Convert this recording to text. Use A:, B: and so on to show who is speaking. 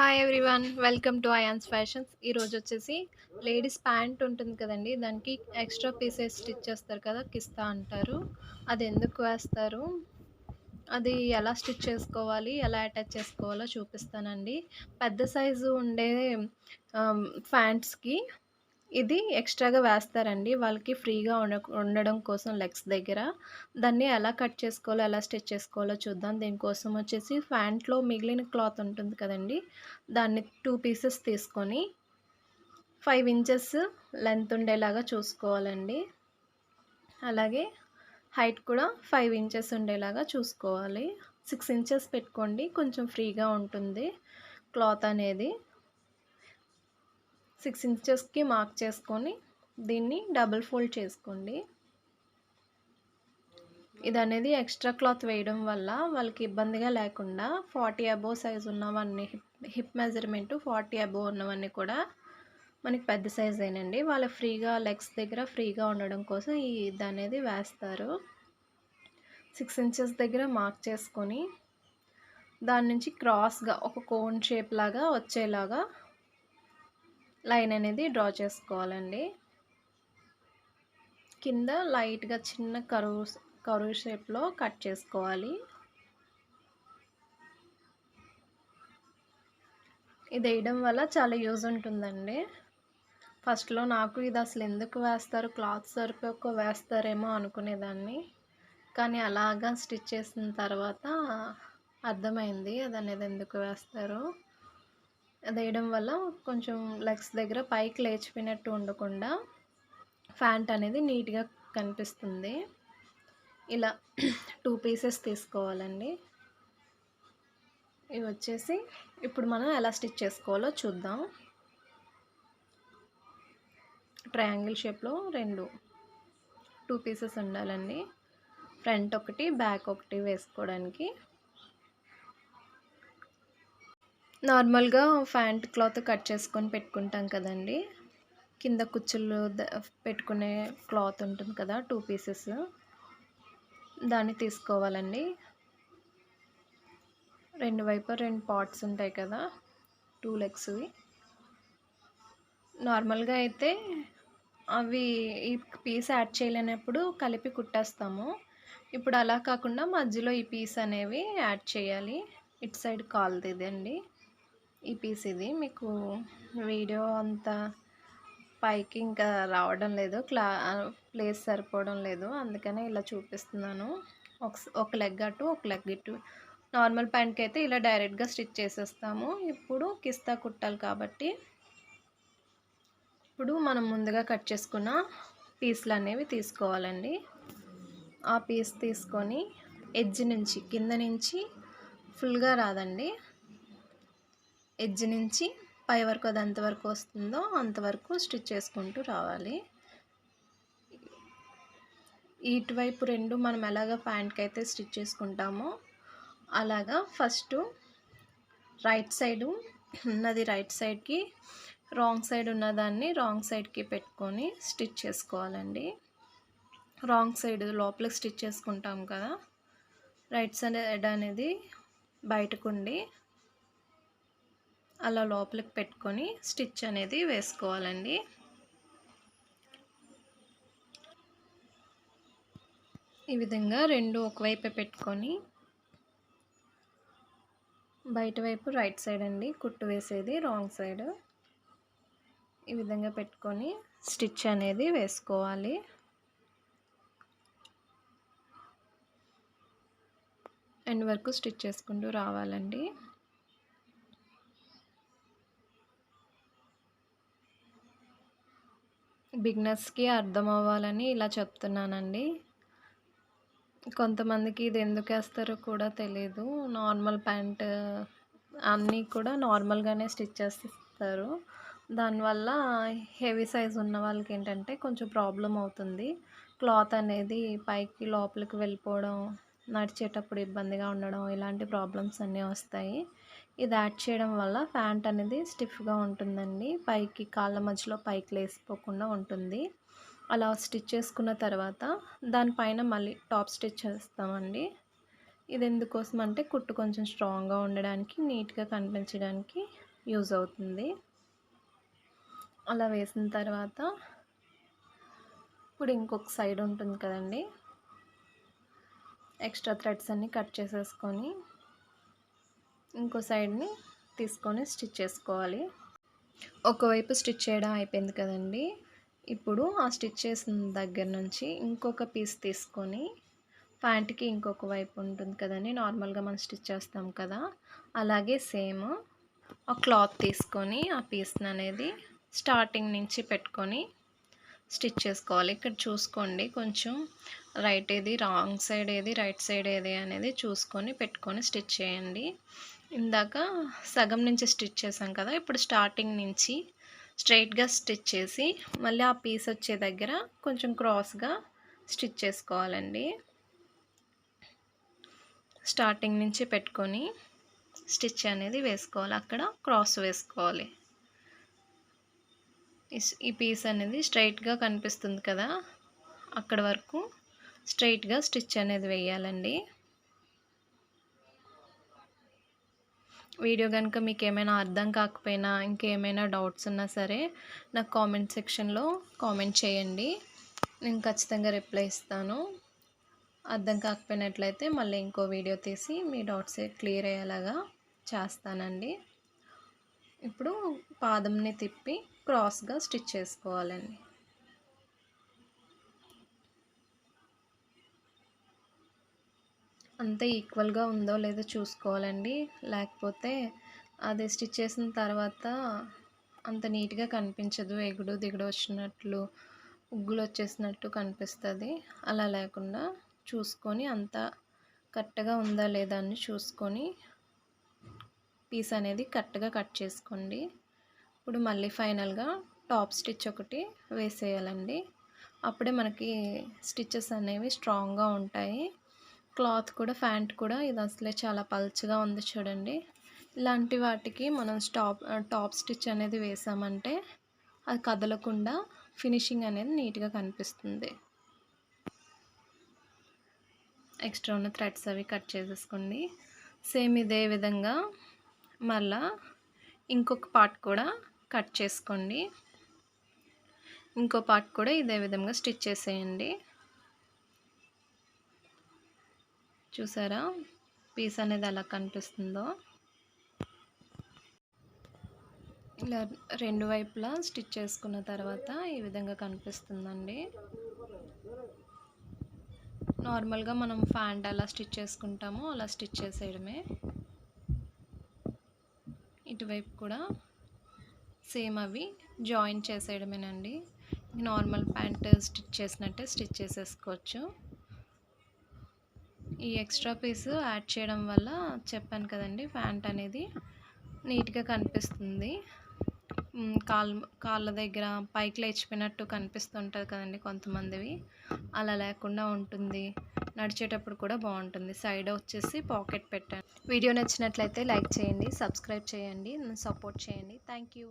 A: Hi everyone. Welcome to ions fashions. ఈరోజు వచ్చేసి ladies pant ఉంటుంది కదండీ! దానికి ఎక్స్‌ట్రా పీసెస్ స్టిచ్ చేస్తారు కదా! కిస్తా అంటారు. అది ఎందుకు వేస్తారు? అది ఎలా స్టిచ్ చేసుకోవాలి? ఎలా అటాచ్ చేసుకోవాలో చూపిస్తానండి. పెద్ద సైజు ఉండే ప్యాంట్స్‌కి ఇది ఎక్స్‌ట్రాగా వేస్తారండి. వాళ్ళకి ఫ్రీగా ఉండడం కోసం లెగ్స్ దగ్గర. దాన్ని ఎలా కట్ చేసుకోవాలో, ఎలా స్టిచ్ చేసుకోవాలో చూద్దాం. దీనికోసం వచ్చేసి ప్యాంట్‌లో మిగిలిన క్లాత్ ఉంటుంది కదండీ! దాన్ని 2 పీసెస్ తీసుకొని 5 ఇంచెస్ లెంత్ ఉండేలాగా చూసుకోవాలండి. అలాగే హైట్ కూడా 5 ఇంచెస్ ఉండేలాగా చూసుకోవాలి. 6 ఇంచెస్ పెట్టుకోండి. కొంచెం ఫ్రీగా ఉంటుంది క్లాత్ అనేది. 6 ఇంచెస్‌కి మార్క్ చేసుకొని దీన్ని డబుల్ ఫోల్డ్ చేసుకోండి. ఇదనేది ఎక్స్ట్రా క్లాత్ వేయడం వల్ల వాళ్ళకి ఇబ్బందిగా లేకుండా 40 అబోవ్ సైజ్ ఉన్నవన్నీ హిప్ మెజర్‌మెంట్ 40 అబోవ్ ఉన్నవన్నీ కూడా మనకి పెద్ద సైజేనండి. వాళ్ళు ఫ్రీగా లెగ్స్ దగ్గర ఫ్రీగా ఉండడం కోసం ఇదనేది వేస్తారు. 6 ఇంచెస్ దగ్గర మార్క్ చేసుకొని దాని నుంచి క్రాస్‌గా ఒక కోన్ షేప్ లాగా వచ్చేలాగా లైన్ అనేది డ్రా చేసుకోవాలండి. కింద లైట్‌గా చిన్న కర్వ్ షేప్‌లో కట్ చేసుకోవాలి. ఇది వేయడం వల్ల చాలా యూజ్ ఉంటుందండి. ఫస్ట్‌లో నాకు ఇది అసలు ఎందుకు వేస్తారు, క్లాత్ సరిపోక వేస్తారేమో అనుకునేదాన్ని. కానీ అలాగా స్టిచ్ చేసిన తర్వాత అర్థమైంది అదనేది ఎందుకు వేస్తారో. అది వేయడం వల్ల కొంచెం లెగ్స్ దగ్గర పైకి లేచిపోయినట్టు ఉండకుండా ప్యాంట్ అనేది నీట్‌గా కనిపిస్తుంది. ఇలా 2 పీసెస్ తీసుకోవాలండి. ఇవి వచ్చేసి ఇప్పుడు మనం ఎలా స్టిచ్ చేసుకోవాలో చూద్దాం. ట్రయాంగిల్ షేప్‌లో 2 పీసెస్ ఉండాలండి. ఫ్రంట్ ఒకటి, బ్యాక్ ఒకటి వేసుకోవడానికి. నార్మల్‌గా ప్యాంట్ క్లాత్ కట్ చేసుకొని పెట్టుకుంటాం కదండీ! కింద కుచ్చులు పెట్టుకునే క్లాత్ ఉంటుంది కదా! 2 పీసెస్ దాన్ని తీసుకోవాలండి. 2 వైపులా 2 పార్ట్స్ ఉంటాయి కదా! 2 లెగ్స్‌వి. నార్మల్‌గా అయితే అవి ఈ పీస్ యాడ్ చేయలేనప్పుడు కలిపి కుట్టేస్తాము. ఇప్పుడు అలా కాకుండా మధ్యలో ఈ పీస్ అనేవి యాడ్ చేయాలి. ఇటు సైడ్ కాలుదిదండి. ఈ పీస్ ఇది మీకు వీడియో అంతా పైకి ఇంకా రావడం లేదు. ప్లేస్ సరిపోవడం లేదు. అందుకనే ఇలా చూపిస్తున్నాను. ఒక లెగ్ అటు, ఒక లెగ్ ఇటు. నార్మల్ ప్యాంట్కి అయితే ఇలా డైరెక్ట్గా స్టిచ్ చేసేస్తాము. ఇప్పుడు కిస్తా కుట్టాలి కాబట్టి ఇప్పుడు మనం ముందుగా కట్ చేసుకున్న పీస్లు అనేవి తీసుకోవాలండి. ఆ పీస్ తీసుకొని ఎడ్జ్ నుంచి కింద నుంచి ఫుల్గా రాదండి. ఎడ్జ్ నుంచి పై వరకు అది ఎంతవరకు వస్తుందో అంతవరకు స్టిచ్ చేసుకుంటూ రావాలి. ఇటువైపు 2 మనం ఎలాగ ప్యాంట్కి అయితే స్టిచ్ చేసుకుంటామో అలాగా ఫస్ట్ రైట్ సైడు ఉన్నది రైట్ సైడ్కి, రాంగ్ సైడ్ ఉన్నదాన్ని రాంగ్ సైడ్కి పెట్టుకొని స్టిచ్ చేసుకోవాలండి. రాంగ్ సైడ్ లోపలికి స్టిచ్ చేసుకుంటాం కదా! రైట్ సైడ్ అనేది బయటకుండి అలా లోపలికి పెట్టుకొని స్టిచ్ అనేది వేసుకోవాలండి. ఈ విధంగా 2 ఒకవైపే పెట్టుకొని బయట వైపు రైట్ సైడ్ అండి కుట్టు వేసేది, రాంగ్ సైడ్. ఈ విధంగా పెట్టుకొని స్టిచ్ అనేది వేసుకోవాలి. ఎండ్ వరకు స్టిచ్ చేసుకుంటూ రావాలండి. బిగినర్స్కి అర్థం అవ్వాలని ఇలా చెప్తున్నానండి. కొంతమందికి ఇది ఎందుకు వేస్తారో కూడా తెలీదు. నార్మల్ ప్యాంట్ అన్నీ కూడా నార్మల్గానే స్టిచ్ చేస్తారు. దానివల్ల హెవీ సైజ్ ఉన్న వాళ్ళకి ఏంటంటే కొంచెం ప్రాబ్లం అవుతుంది. క్లాత్ అనేది పైకి లోపలికి వెళ్ళిపోవడం, నడిచేటప్పుడు ఇబ్బందిగా ఉండడం ఇలాంటి ప్రాబ్లమ్స్ అన్నీ వస్తాయి. ఇది యాడ్ చేయడం వల్ల ప్యాంట్ అనేది స్టిఫ్గా ఉంటుందండి. పైకి కాళ్ళ మధ్యలో పైకి లేసిపోకుండా ఉంటుంది. అలా స్టిచ్ చేసుకున్న తర్వాత దానిపైన మళ్ళీ టాప్ స్టిచ్ చేస్తామండి. ఇది ఎందుకోసం అంటే కుట్టు కొంచెం స్ట్రాంగ్గా ఉండడానికి, నీట్గా కనిపించడానికి యూజ్ అవుతుంది. అలా వేసిన తర్వాత ఇప్పుడు ఇంకొక సైడ్ ఉంటుంది కదండి, ఎక్స్ట్రా థ్రెడ్స్ అన్నీ కట్ చేసేసుకొని ఇంకో సైడ్ని తీసుకొని స్టిచ్ చేసుకోవాలి. ఒకవైపు స్టిచ్ చేయడం అయిపోయింది కదండి, ఇప్పుడు ఆ స్టిచ్ చేసిన దగ్గర నుంచి ఇంకొక పీస్ తీసుకొని ప్యాంట్కి ఇంకొక వైపు ఉంటుంది కదండి, నార్మల్గా మనం స్టిచ్ చేస్తాం కదా, అలాగే సేమ్ ఆ క్లాత్ తీసుకొని ఆ పీస్ని అనేది స్టార్టింగ్ నుంచి పెట్టుకొని స్టిచ్ చేసుకోవాలి. ఇక్కడ చూసుకోండి, కొంచెం రైట్ ఏది, రాంగ్ సైడ్ ఏది, రైట్ సైడ్ ఏది అనేది చూసుకొని పెట్టుకొని స్టిచ్ చేయండి. ఇందాక సగం నుంచి స్టిచ్ చేసాం కదా, ఇప్పుడు స్టార్టింగ్ నుంచి స్ట్రైట్గా స్టిచ్ చేసి మళ్ళీ ఆ పీస్ వచ్చే దగ్గర కొంచెం క్రాస్గా స్టిచ్ చేసుకోవాలండి. స్టార్టింగ్ నుంచి పెట్టుకొని స్టిచ్ అనేది వేసుకోవాలి, అక్కడ క్రాస్ వేసుకోవాలి. ఈ పీస్ అనేది స్ట్రైట్గా కనిపిస్తుంది కదా, అక్కడ వరకు స్ట్రైట్గా స్టిచ్ అనేది వేయాలండి. వీడియో కనుక మీకు ఏమైనా అర్థం కాకపోయినా ఇంకేమైనా డౌట్స్ ఉన్నా సరే నాకు కామెంట్ సెక్షన్లో కామెంట్ చేయండి, నేను ఖచ్చితంగా రిప్లై ఇస్తాను. అర్థం కాకపోయినట్లయితే మళ్ళీ ఇంకో వీడియో తీసి మీ డౌట్స్ క్లియర్ అయ్యేలాగా చేస్తానండి. ఇప్పుడు పాదంని తిప్పి క్రాస్గా స్టిచ్ చేసుకోవాలండి. అంతే ఈక్వల్గా ఉందో లేదో చూసుకోవాలండి, లేకపోతే అది స్టిచ్ చేసిన తర్వాత అంత నీట్గా కనిపించదు, ఎగుడు దిగుడు వచ్చినట్లు ఉగ్గులు వచ్చేసినట్టు కనిపిస్తుంది. అలా లేకుండా చూసుకొని అంతా కరెక్ట్గా ఉందా లేదా అని చూసుకొని పీస్ అనేది కరెక్ట్గా కట్ చేసుకోండి. ఇప్పుడు మళ్ళీ ఫైనల్గా టాప్ స్టిచ్ ఒకటి వేసేయాలండి, అప్పుడే మనకి స్టిచెస్ అనేవి స్ట్రాంగ్గా ఉంటాయి. క్లాత్ కూడా, ప్యాంట్ కూడా ఇది అసలే చాలా పల్చగా ఉంది చూడండి. ఇలాంటి వాటికి మనం టాప్ స్టిచ్ అనేది వేసామంటే అది కదలకుండా ఫినిషింగ్ అనేది నీట్గా కనిపిస్తుంది. ఎక్స్ట్రా ఉన్న థ్రెడ్స్ అవి కట్ చేసేసుకోండి. సేమ్ ఇదే విధంగా మళ్ళా ఇంకొక పార్ట్ కూడా కట్ చేసుకోండి. ఇంకో పార్ట్ కూడా ఇదే విధంగా స్టిచ్ చేసేయండి. చూసారా పీస్ అనేది ఎలా కనిపిస్తుందో, ఇలా రెండు వైపులా స్టిచ్ చేసుకున్న తర్వాత ఈ విధంగా కనిపిస్తుందండి. నార్మల్గా మనం ప్యాంట్ ఎలా స్టిచ్ చేసుకుంటామో అలా స్టిచ్ చేసేయడమే. ఇటువైపు కూడా సేమ్ అవి జాయిన్ చేసేయడమేనండి. నార్మల్ ప్యాంట్ స్టిచ్ చేసినట్టే స్టిచ్ చేసేసుకోవచ్చు. ఈ ఎక్స్ట్రా పీస్ యాడ్ చేయడం వల్ల చెప్పాను కదండి, ప్యాంట్ అనేది నీట్గా కనిపిస్తుంది. కాళ్ళ దగ్గర పైకి లేచిపోయినట్టు కనిపిస్తుంటుంది కదండి కొంతమందివి, అలా లేకుండా ఉంటుంది. నడిచేటప్పుడు కూడా బాగుంటుంది. సైడ్ వచ్చేసి పాకెట్ పెట్టాను. వీడియో నచ్చినట్లయితే లైక్ చేయండి, సబ్స్క్రైబ్ చేయండి, సపోర్ట్ చేయండి. Thank you.